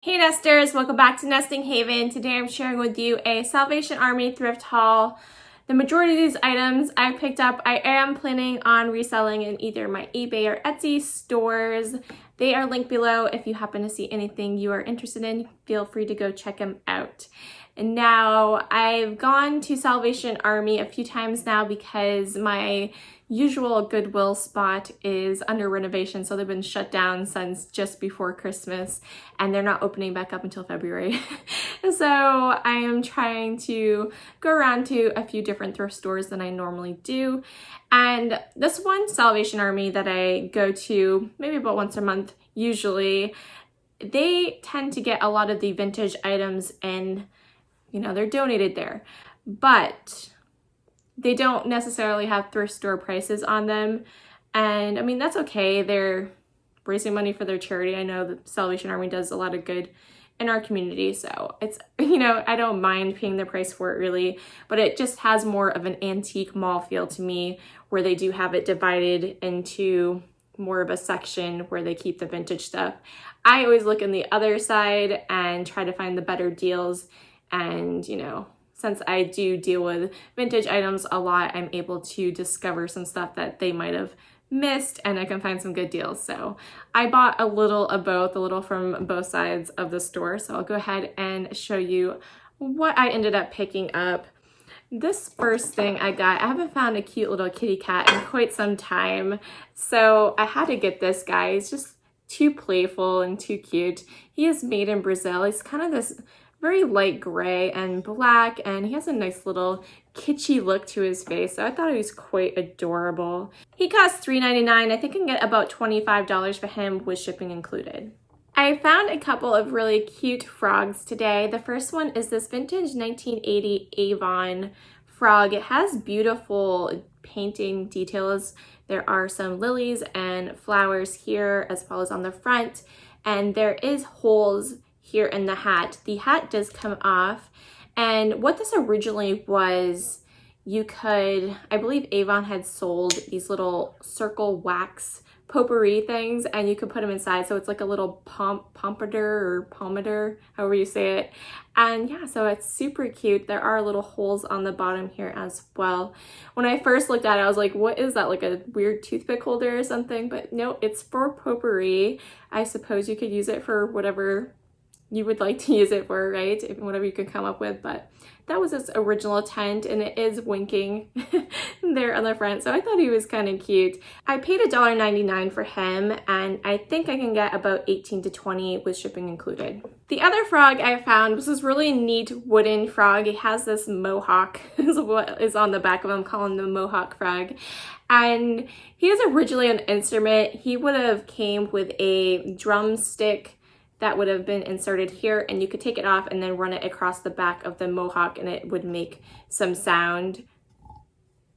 Hey nesters, welcome back to Nesting Haven. Today I'm sharing with you a Salvation Army thrift haul. The majority of these items I picked up, I am planning on reselling in either my eBay or Etsy stores. They are linked below. If you happen to see anything you are interested in, feel free to go check them out. And now I've gone to Salvation Army a few times now because my usual Goodwill spot is under renovation, so they've been shut down since just before Christmas and they're not opening back up until February. So I am trying to go around to a few different thrift stores than I normally do. And this one Salvation Army that I go to maybe about once a month usually, they tend to get a lot of the vintage items and they're donated there, but they don't necessarily have thrift store prices on them. And I mean, that's okay. They're raising money for their charity. I know the Salvation Army does a lot of good in our community. So it's, I don't mind paying the price for it really, but it just has more of an antique mall feel to me where they do have it divided into more of a section where they keep the vintage stuff. I always look in the other side and try to find the better deals. And, since I do deal with vintage items a lot, I'm able to discover some stuff that they might have missed and I can find some good deals. So I bought a little of both, a little from both sides of the store. So I'll go ahead and show you what I ended up picking up. This first thing I got, I haven't found a cute little kitty cat in quite some time. So I had to get this guy. He's just too playful and too cute. He is made in Brazil. He's kind of this very light gray and black, and he has a nice little kitschy look to his face, so I thought he was quite adorable. He cost $3.99. I think I can get about $25 for him with shipping included. I found a couple of really cute frogs today. The first one is this vintage 1980 Avon frog. It has beautiful painting details. There are some lilies and flowers here as well as on the front, and there is holes here in the hat. The hat does come off, and what this originally was, you could, I believe Avon had sold these little circle wax potpourri things and you could put them inside, so it's like a little pompadour, however you say it. And yeah, so it's super cute. There are little holes on the bottom here as well. When I first looked at it, I was like, what is that, like a weird toothpick holder or something? But no, it's for potpourri. I suppose you could use it for whatever you would like to use it for, right? Whatever you could come up with, but that was its original intent, and it is winking there on the front, so I thought he was kind of cute. I paid $1.99 for him, and I think I can get about 18 to 20 with shipping included. The other frog I found was this really neat wooden frog. He has this mohawk, is what is on the back of him, calling him the Mohawk Frog. And he is originally an instrument. He would have came with a drumstick that would have been inserted here, and you could take it off and then run it across the back of the mohawk and it would make some sound. You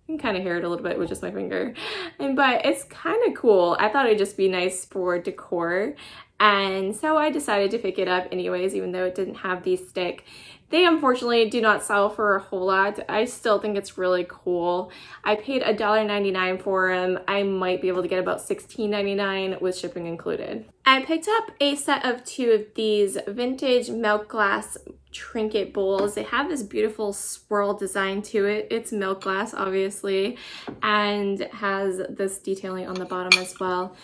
can kind of hear it a little bit with just my finger, but it's kind of cool. I thought it'd just be nice for decor, and so I decided to pick it up anyways, even though it didn't have the stick. They unfortunately do not sell for a whole lot. I still think it's really cool. I paid $1.99 for him. I might be able to get about $16.99 with shipping included. I picked up a set of 2 of these vintage milk glass Trinket bowls. They have this beautiful swirl design to it. It's milk glass, obviously, and has this detailing on the bottom as well.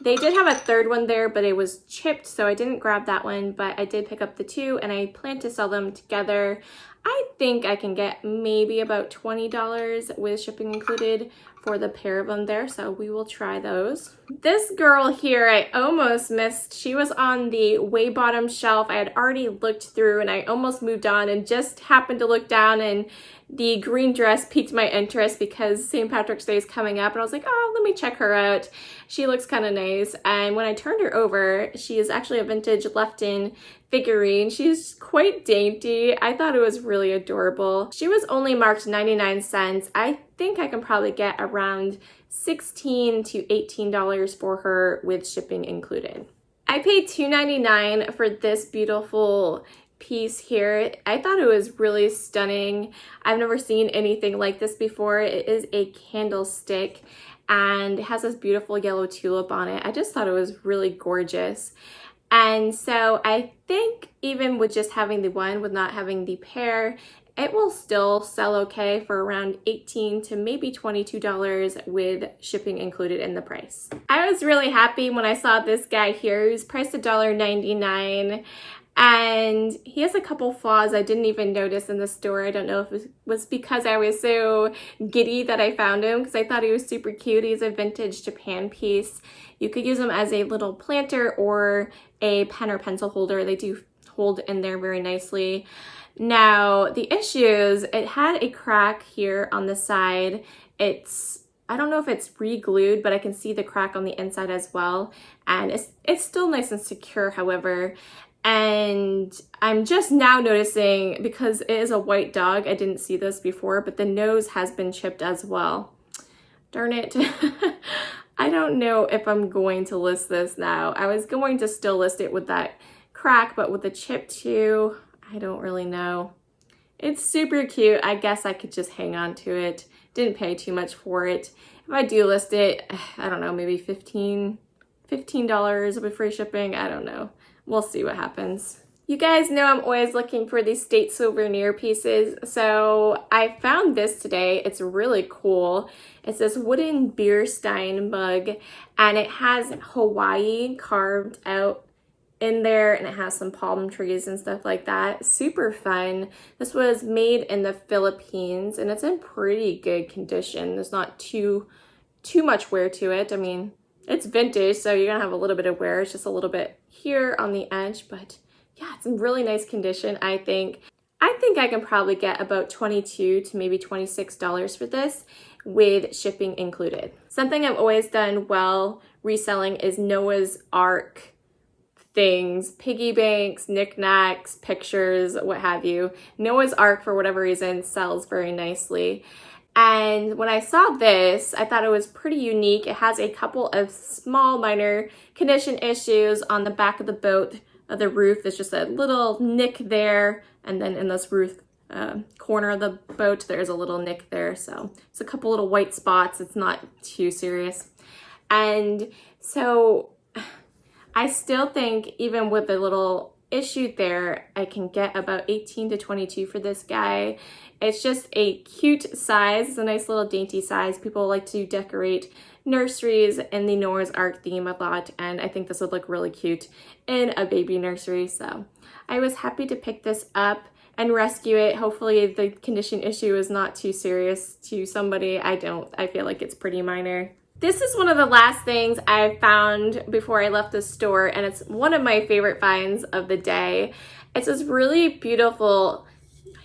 They did have a third one there, but it was chipped, so I didn't grab that one, but I did pick up the 2, and I plan to sell them together. I think I can get maybe about $20 with shipping included for the pair of them there, so we will try those. This girl here I almost missed. She was on the way bottom shelf. I had already looked through and I almost moved on and just happened to look down, and the green dress piqued my interest because St. Patrick's Day is coming up, and I was like, oh, let me check her out. She looks kind of nice. And when I turned her over, she is actually a vintage left-in figurine. She's quite dainty. I thought it was really adorable. She was only marked 99 cents. I think I can probably get around $16 to $18 for her with shipping included. I paid $2.99 for this beautiful piece here. I thought it was really stunning. I've never seen anything like this before. It is a candlestick and it has this beautiful yellow tulip on it. I just thought it was really gorgeous. And so I think even with just having the one, with not having the pair, it will still sell okay for around $18 to maybe $22 with shipping included in the price. I was really happy when I saw this guy here. He was priced $1.99, and he has a couple flaws I didn't even notice in the store. I don't know if it was because I was so giddy that I found him, because I thought he was super cute. He's a vintage Japan piece. You could use him as a little planter or a pen or pencil holder. They do hold in there very nicely. Now, the issues, it had a crack here on the side. I don't know if it's re-glued, but I can see the crack on the inside as well. And it's still nice and secure, however. And I'm just now noticing, because it is a white dog, I didn't see this before, but the nose has been chipped as well. Darn it. I don't know if I'm going to list this now. I was going to still list it with that crack, but with the chip too, I don't really know. It's super cute. I guess I could just hang on to it. Didn't pay too much for it. If I do list it, I don't know, maybe $15 with free shipping. I don't know. We'll see what happens. You guys know I'm always looking for these state souvenir pieces, so I found this today. It's really cool. It's this wooden beer Stein mug, and it has Hawaii carved out in there, and it has some palm trees and stuff like that. Super fun. This was made in the Philippines, and it's in pretty good condition. There's not too much wear to it. I mean, it's vintage, so you're gonna have a little bit of wear. It's just a little bit here on the edge, but yeah, it's in really nice condition, I think. I think I can probably get about $22 to maybe $26 for this with shipping included. Something I've always done well reselling is Noah's Ark things, piggy banks, knickknacks, pictures, what have you. Noah's Ark, for whatever reason, sells very nicely. And when I saw this, I thought it was pretty unique. It has a couple of small minor condition issues on the back of the boat, of the roof. There's just a little nick there, and then in this roof corner of the boat, there's a little nick there. So it's a couple little white spots. It's not too serious. And so I still think, even with the little issue there, I can get about $18 to $22 for this guy. It's just a cute size. It's a nice little dainty size. People like to decorate nurseries in the Noah's Ark theme a lot, and I think this would look really cute in a baby nursery. So I was happy to pick this up and rescue it. Hopefully the condition issue is not too serious to somebody. I feel like it's pretty minor. This is one of the last things I found before I left the store, and it's one of my favorite finds of the day. It's this really beautiful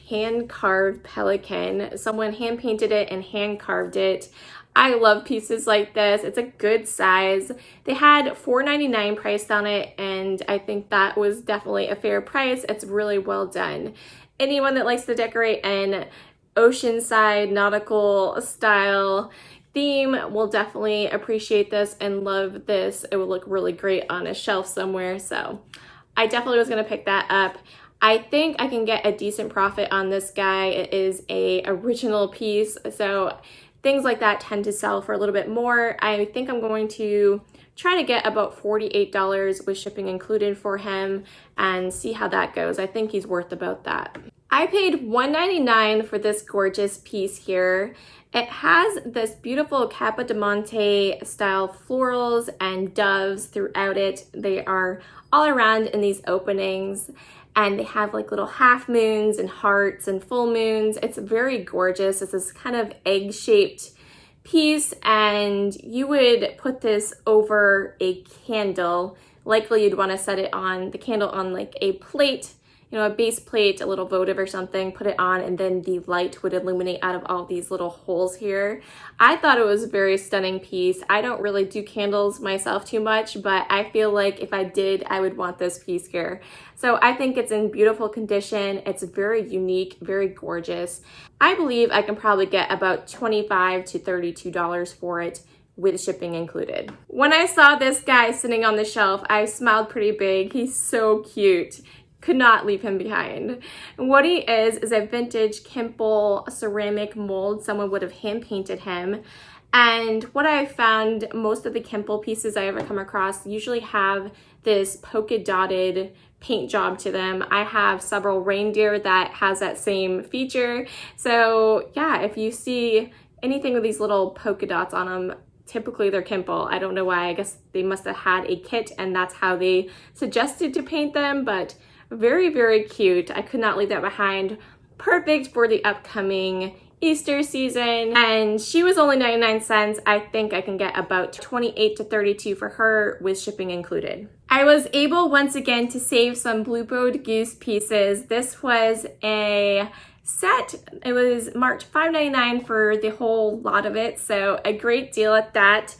hand-carved pelican. Someone hand-painted it and hand-carved it. I love pieces like this. It's a good size. They had $4.99 priced on it, and I think that was definitely a fair price. It's really well done. Anyone that likes to decorate an oceanside nautical style theme will definitely appreciate this and love this. It will look really great on a shelf somewhere, so I definitely was going to pick that up. I think I can get a decent profit on this guy. It is a original piece, so things like that tend to sell for a little bit more. I think I'm going to try to get about $48 with shipping included for him and see how that goes. I think he's worth about that. I paid $1.99 for this gorgeous piece here. It has this beautiful Capodimonte style florals and doves throughout it. They are all around in these openings, and they have like little half moons and hearts and full moons. It's very gorgeous. It's this kind of egg-shaped piece, and you would put this over a candle. Likely you'd want to set it on the candle on like a plate, you know, a base plate, a little votive or something, put it on, and then the light would illuminate out of all these little holes here. I thought it was a very stunning piece. I don't really do candles myself too much, but I feel like if I did, I would want this piece here. So I think it's in beautiful condition. It's very unique, very gorgeous. I believe I can probably get about $25 to $32 for it with shipping included. When I saw this guy sitting on the shelf, I smiled pretty big. He's so cute. Could not leave him behind. And what he is a vintage Kimple ceramic mold. Someone would have hand painted him. And what I've found, most of the Kimple pieces I ever come across usually have this polka dotted paint job to them. I have several reindeer that has that same feature. So yeah, if you see anything with these little polka dots on them, typically they're Kimple. I don't know why. I guess they must have had a kit and that's how they suggested to paint them, but very, very cute. I could not leave that behind. Perfect for the upcoming Easter season. And she was only 99 cents. I think I can get about 28 to 32 for her with shipping included. I was able once again to save some Blue-Bowed Goose pieces. This was a set. It was marked $5.99 for the whole lot of it, so a great deal at that.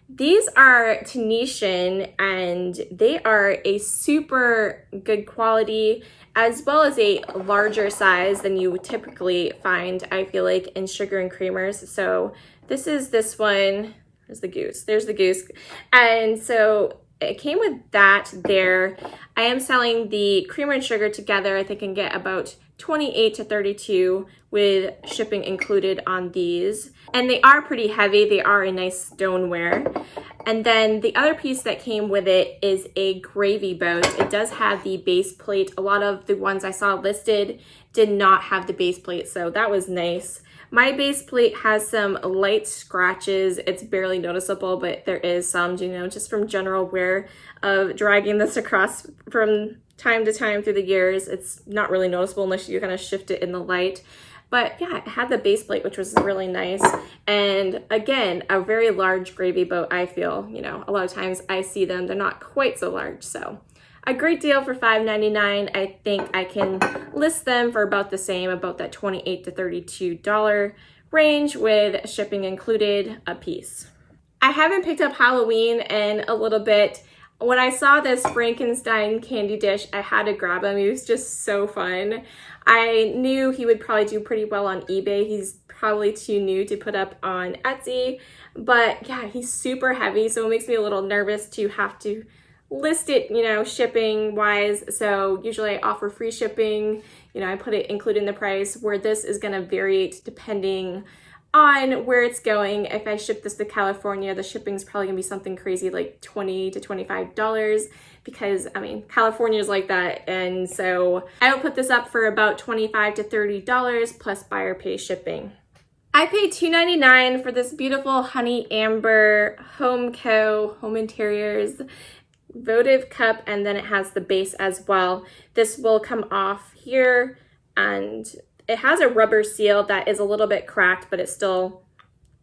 These are Tunisian and they are a super good quality as well as a larger size than you would typically find, I feel like, in sugar and creamers. So this is this one. There's the goose. There's the goose. And so it came with that there. I am selling the creamer and sugar together. I think I can get about 28 to 32 with shipping included on these. And they are pretty heavy. They are a nice stoneware. And then the other piece that came with it is a gravy boat. It does have the base plate. A lot of the ones I saw listed did not have the base plate, so that was nice. My base plate has some light scratches. It's barely noticeable, but there is some, you know, just from general wear of dragging this across from time to time through the years. It's not really noticeable unless you kind of shift it in the light. But yeah, it had the base plate, which was really nice. And again, a very large gravy boat, I feel. You know, a lot of times I see them, they're not quite so large. So a great deal for $5.99. I think I can list them for about the same, about that $28 to $32 range with shipping included a piece. I haven't picked up Halloween in a little bit. When I saw this Frankenstein candy dish, I had to grab him. He was just so fun. I knew he would probably do pretty well on eBay. He's probably too new to put up on Etsy, but yeah, he's super heavy, so it makes me a little nervous to have to list it, you know, shipping wise. So usually I offer free shipping, you know, I put it included in the price, where this is going to vary depending on where it's going. If I ship this to California, the shipping is probably gonna be something crazy like $20 to $25, because I mean, California is like that. And so I will put this up for about $25 to $30 plus buyer pay shipping. I paid $2.99 for this beautiful honey amber home interiors votive cup, and then it has the base as well. This will come off here, and it has a rubber seal that is a little bit cracked, but it still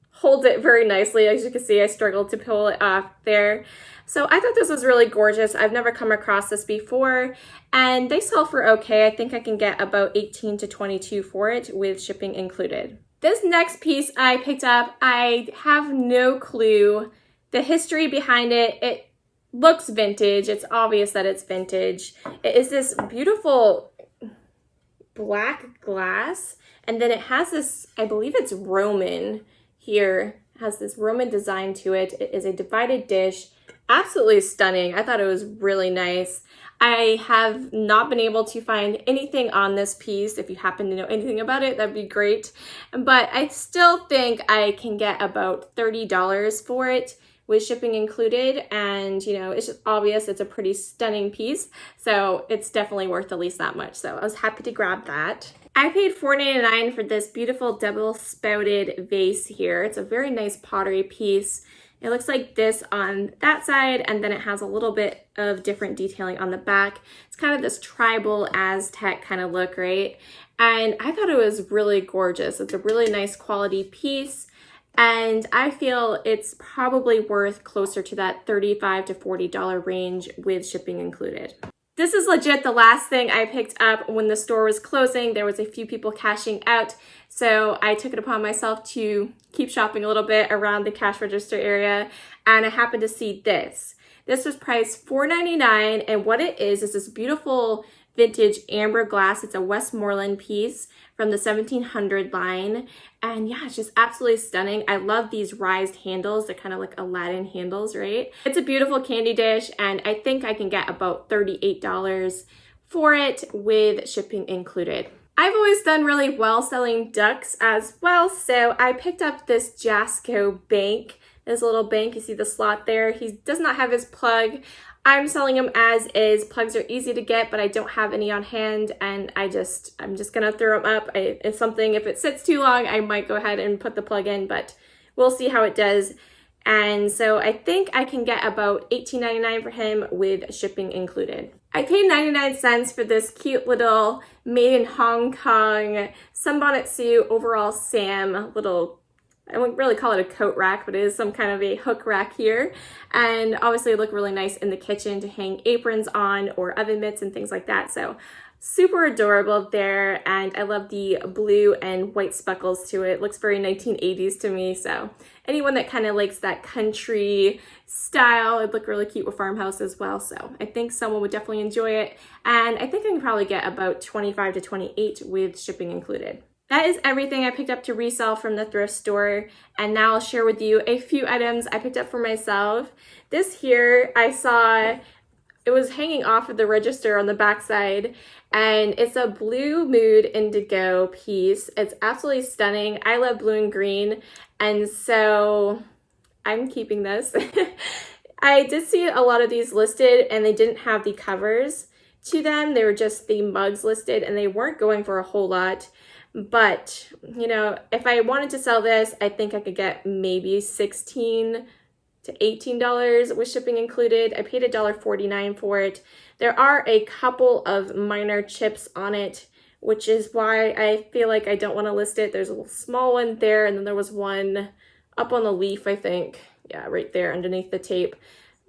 holds it very nicely. As you can see, I struggled to pull it off there. So I thought this was really gorgeous. I've never come across this before, and they sell for okay. I think I can get about 18 to 22 for it with shipping included. This next piece I picked up, I have no clue the history behind it. It looks vintage. It's obvious that it's vintage. It is this beautiful black glass, and then it has this, I believe it's Roman here. It has this Roman design to it. It is a divided dish. Absolutely stunning. I thought it was really nice. I have not been able to find anything on this piece. If you happen to know anything about it, that'd be great. But I still think I can get about $30 for it with shipping included, and you know, it's just obvious it's a pretty stunning piece, so it's definitely worth at least that much. So I was happy to grab that. I paid $4.99 for this beautiful double spouted vase here. It's a very nice pottery piece. It looks like this on that side, and then it has a little bit of different detailing on the back. It's kind of this tribal Aztec kind of look, right? And I thought it was really gorgeous. It's a really nice quality piece, and I feel it's probably worth closer to that $35 to $40 range with shipping included. This is legit the last thing I picked up when the store was closing. There was a few people cashing out, so I took it upon myself to keep shopping a little bit around the cash register area, and I happened to see this. This was priced $4.99, and what it is this beautiful vintage amber glass. It's a Westmoreland piece from the 1700 line, and yeah, it's just absolutely stunning. I love these raised handles. They're kind of like Aladdin handles, right? It's a beautiful candy dish, and I think I can get about $38 for it with shipping included. I've always done really well selling ducks as well, so I picked up this Jasco Bank. This little bank, you see the slot there. He does not have his plug. I'm selling them as is. Plugs are easy to get, but I don't have any on hand, and I'm just gonna throw them up. It's something, if it sits too long, I might go ahead and put the plug in, but we'll see how it does. And so I think I can get about $18.99 for him with shipping included. I paid 99 cents for this cute little made in Hong Kong sunbonnet suit overall Sam little, I wouldn't really call it a coat rack, but it is some kind of a hook rack here. And obviously it look really nice in the kitchen to hang aprons on or oven mitts and things like that. So super adorable there, and I love the blue and white speckles to it. Looks very 1980s to me, so anyone that kind of likes that country style, it'd look really cute with farmhouse as well. So I think someone would definitely enjoy it, and I think I can probably get about 25 to 28 with shipping included. That is everything I picked up to resell from the thrift store, and now I'll share with you a few items I picked up for myself. This here, I saw it was hanging off of the register on the backside, and it's a blue mood indigo piece. It's absolutely stunning. I love blue and green, and so I'm keeping this. I did see a lot of these listed, and they didn't have the covers to them. They were just the mugs listed, and they weren't going for a whole lot. But, you know, if I wanted to sell this, I think I could get maybe $16 to $18 with shipping included. I paid $1.49 for it. There are a couple of minor chips on it, which is why I feel like I don't want to list it. There's a little small one there, and then there was one up on the leaf, I think. Yeah, right there underneath the tape.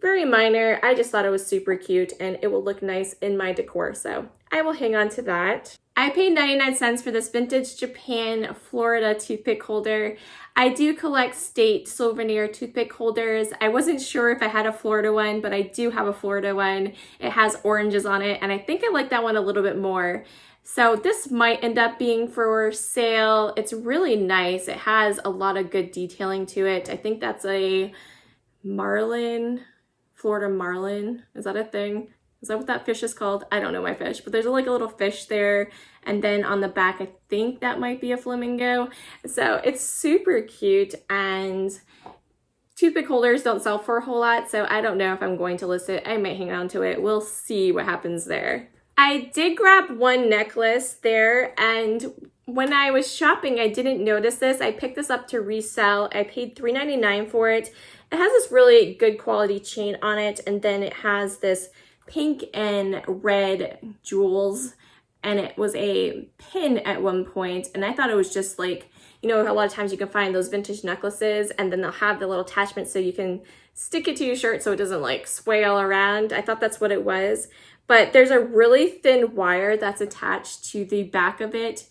Very minor. I just thought it was super cute, and it will look nice in my decor, so I will hang on to that. I paid 99 cents for this vintage Japan Florida toothpick holder. I do collect state souvenir toothpick holders. I wasn't sure if I had a Florida one, but I do have a Florida one. It has oranges on it, and I think I like that one a little bit more. So this might end up being for sale. It's really nice. It has a lot of good detailing to it. I think that's a marlin, Florida marlin. Is that a thing? Is that what that fish is called? I don't know my fish, but there's like a little fish there. And then on the back, I think that might be a flamingo. So it's super cute, and toothpick holders don't sell for a whole lot, so I don't know if I'm going to list it. I might hang on to it. We'll see what happens there. I did grab one necklace there, and when I was shopping, I didn't notice this. I picked this up to resell. I paid $3.99 for it. It has this really good quality chain on it, and then it has this pink and red jewels, and it was a pin at one point, and I thought it was just like, you know, a lot of times you can find those vintage necklaces and then they'll have the little attachment so you can stick it to your shirt so it doesn't like sway all around. I thought that's what it was, but there's a really thin wire that's attached to the back of it,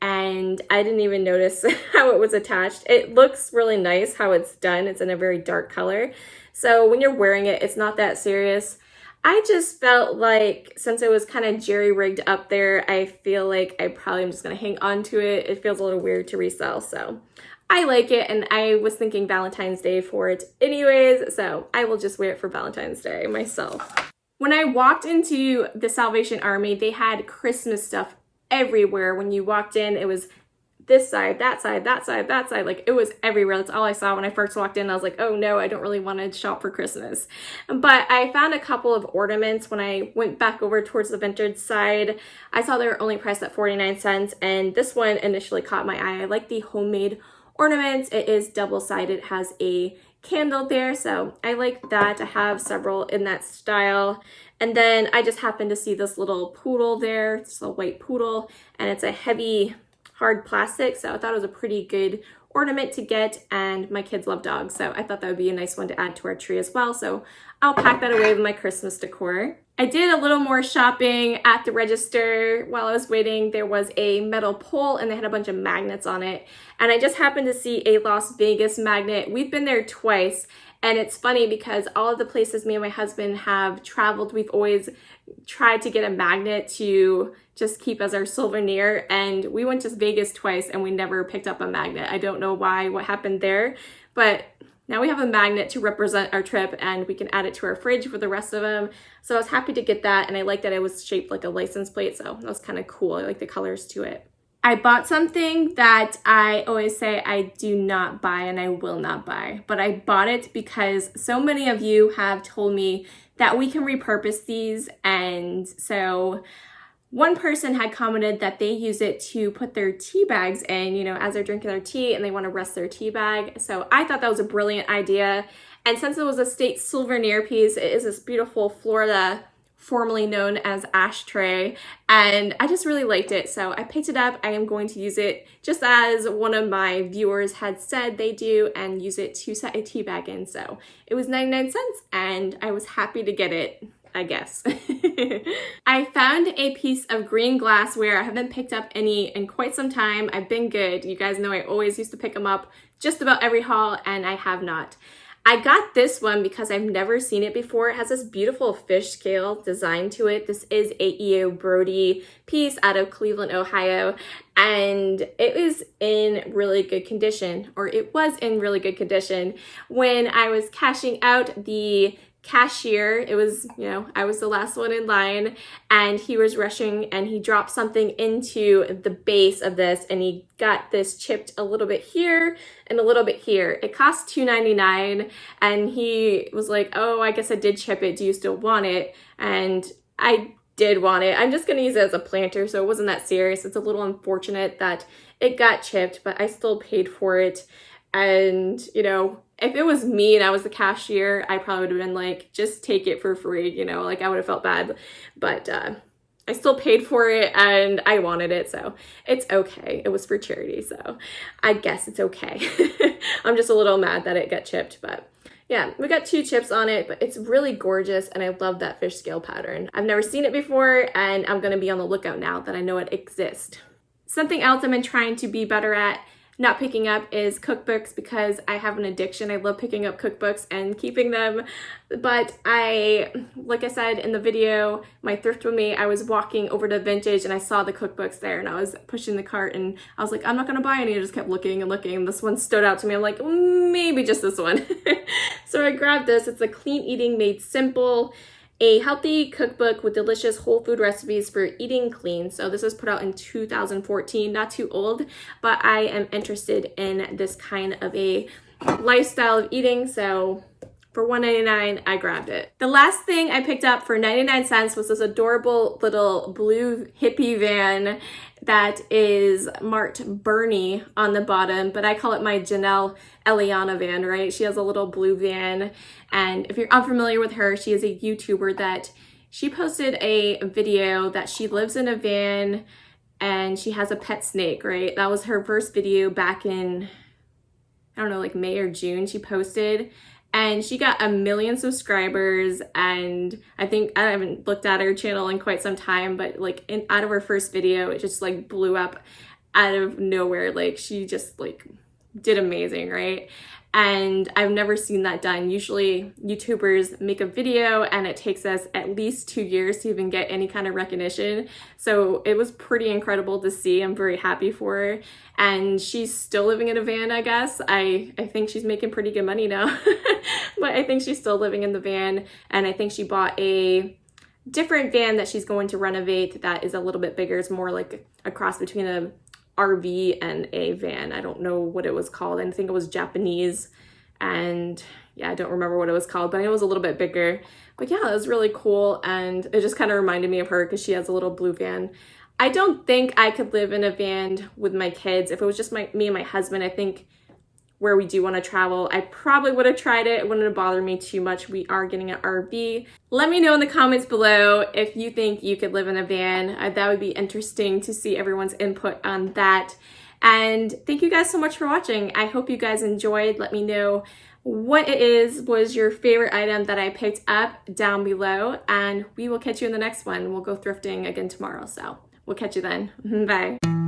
and I didn't even notice how it was attached. It looks really nice how it's done. It's in a very dark color, so when you're wearing it, it's not that serious. I just felt like since it was kind of jerry-rigged up there, I feel like I probably am just going to hang on to it. It feels a little weird to resell, so I like it, and I was thinking Valentine's Day for it anyways, so I will just wear it for Valentine's Day myself. When I walked into the Salvation Army, they had Christmas stuff everywhere. When you walked in, it was this side, that side, that side, that side. Like, it was everywhere. That's all I saw when I first walked in. I was like, oh no, I don't really want to shop for Christmas. But I found a couple of ornaments when I went back over towards the vintage side. I saw they were only priced at 49 cents, and this one initially caught my eye. I like the homemade ornaments. It is double-sided. It has a candle there, so I like that. I have several in that style. And then I just happened to see this little poodle there. It's a white poodle, and it's a heavy hard plastic, so I thought it was a pretty good ornament to get, and my kids love dogs, so I thought that would be a nice one to add to our tree as well, so I'll pack that away with my Christmas decor. I did a little more shopping at the register. While I was waiting, there was a metal pole, and they had a bunch of magnets on it, and I just happened to see a Las Vegas magnet. We've been there twice, and it's funny because all of the places me and my husband have traveled, we've always tried to get a magnet to just keep as our souvenir, and we went to Vegas twice and we never picked up a magnet. I don't know why, what happened there, but now we have a magnet to represent our trip, and we can add it to our fridge for the rest of them. So I was happy to get that, and I like that it was shaped like a license plate, so that was kind of cool. I like the colors to it. I bought something that I always say I do not buy and I will not buy, but I bought it because so many of you have told me that we can repurpose these. And so one person had commented that they use it to put their tea bags in, you know, as they're drinking their tea and they want to rest their tea bag. So I thought that was a brilliant idea. And since it was a state souvenir piece, it is this beautiful Florida, formerly known as ashtray, and I just really liked it, so I picked it up. I am going to use it just as one of my viewers had said they do, and use it to set a tea bag in. So it was 99 cents and I was happy to get it, I guess. I found a piece of green glassware. I haven't picked up any in quite some time. I've been good. You guys know I always used to pick them up just about every haul, and I have not. I got this one because I've never seen it before. It has this beautiful fish scale design to it. This is a E.O. Brody piece out of Cleveland, Ohio, and it was in really good condition, or it was in really good condition. When I was cashing out, the cashier, it was, you know, I was the last one in line, and he was rushing and he dropped something into the base of this, and he got this chipped a little bit here and a little bit here. It cost $2.99, and he was like, oh, I guess I did chip it. Do you still want it? And I did want it. I'm just gonna use it as a planter, so it wasn't that serious. It's a little unfortunate that it got chipped, but I still paid for it. And, you know, if it was me and I was the cashier, I probably would have been like, just take it for free, you know, like I would have felt bad. But I still paid for it and I wanted it, so it's okay. It was for charity, so I guess it's okay. I'm just a little mad that it got chipped, but yeah, we got 2 chips on it, but it's really gorgeous, and I love that fish scale pattern. I've never seen it before, and I'm gonna be on the lookout now that I know it exists. Something else I've been trying to be better at not picking up is cookbooks, because I have an addiction. I love picking up cookbooks and keeping them, but like I said in the video, my thrift with me, I was walking over to Vintage and I saw the cookbooks there, and I was pushing the cart and I was like, I'm not gonna buy any. I just kept looking and looking, and this one stood out to me. I'm like, maybe just this one. So I grabbed this. It's a Clean Eating Made Simple, a healthy cookbook with delicious whole food recipes for eating clean. So this was put out in 2014, not too old, but I am interested in this kind of a lifestyle of eating. So for $1.99, I grabbed it. The last thing I picked up for 99 cents was this adorable little blue hippie van that is marked Bernie on the bottom, but I call it my Jenelle Eliana van, right? She has a little blue van, and if you're unfamiliar with her, she is a YouTuber that she posted a video that she lives in a van and she has a pet snake, right? That was her first video back in, I don't know, like May or June she posted. And she got 1 million subscribers, and I think, I haven't looked at her channel in quite some time, but like out of her first video, it just like blew up out of nowhere. Like she just like did amazing, right? And I've never seen that done. Usually YouTubers make a video and it takes us at least 2 years to even get any kind of recognition. So it was pretty incredible to see. I'm very happy for her. And she's still living in a van, I guess. I think she's making pretty good money now. But I think she's still living in the van. And I think she bought a different van that she's going to renovate that is a little bit bigger. It's more like a cross between a RV and a van. I don't know what it was called. I think it was Japanese, and yeah, I don't remember what it was called, but it was a little bit bigger. But yeah, it was really cool, and it just kind of reminded me of her because she has a little blue van. I don't think I could live in a van with my kids. If it was just me and my husband, I think where we do want to travel, I probably would have tried it. It wouldn't have bothered me too much. We are getting an RV. Let me know in the comments below if you think you could live in a van. That would be interesting to see everyone's input on that. And thank you guys so much for watching. I hope you guys enjoyed. Let me know what it was your favorite item that I picked up down below, and we will catch you in the next one. We'll go thrifting again tomorrow, so we'll catch you then. Bye.